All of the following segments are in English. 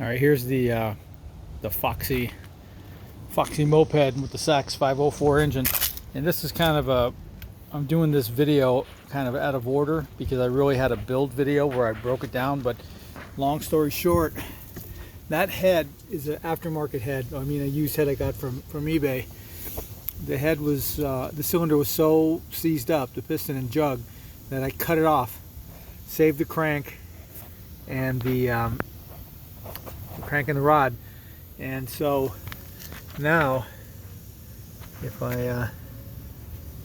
All right, here's the Foxi moped with the Sachs 504 engine, and this is kind of I'm doing this video kind of out of order because I really had a build video where I broke it down. But long story short, that head is an aftermarket head. I mean, a used head I got from eBay. The head was the cylinder was so seized up, the piston and jug, that I cut it off, saved the crank and the crank and the rod. And so now if I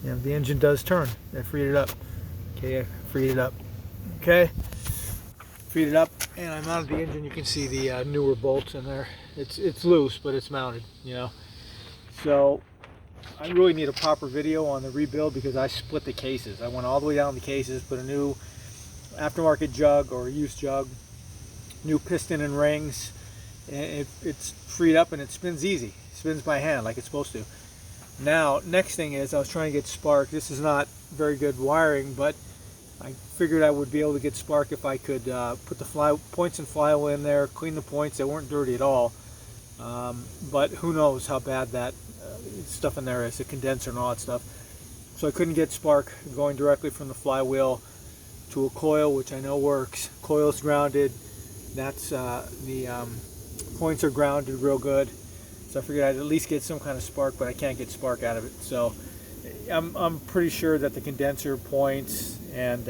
the engine does turn. I freed it up. Okay, I freed it up. Okay, freed it up, and I mounted the engine. You can see the newer bolts in there. It's loose, but it's mounted, you know. So I really need a proper video on the rebuild because I split the cases. I went all the way down the cases, put a new aftermarket jug or a used jug, new piston and rings, and it's freed up and it spins easy. It spins by hand like it's supposed to. Now, next thing is I was trying to get spark. This is not very good wiring, but I figured I would be able to get spark if I could put the points and flywheel in there, clean the points. They weren't dirty at all. But who knows how bad that stuff in there is, the condenser and all that stuff. So I couldn't get spark going directly from the flywheel to a coil, which I know works. Coil's grounded. That's the points are grounded real good. So I figured I'd at least get some kind of spark, but I can't get spark out of it. So I'm pretty sure that the condenser points and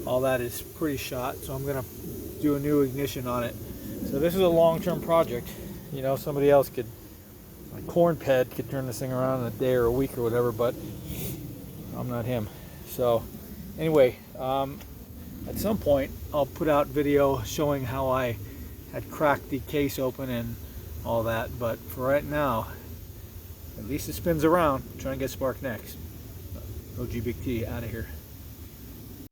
all that is pretty shot. So I'm gonna do a new ignition on it. So this is a long-term project. You know, somebody else could, like Cornped, could turn this thing around in a day or a week or whatever, but I'm not him. So anyway, at some point I'll put out video showing how I had cracked the case open and all that, but for right now, at least it spins around. I'm trying to get spark next. OG Big T out of here.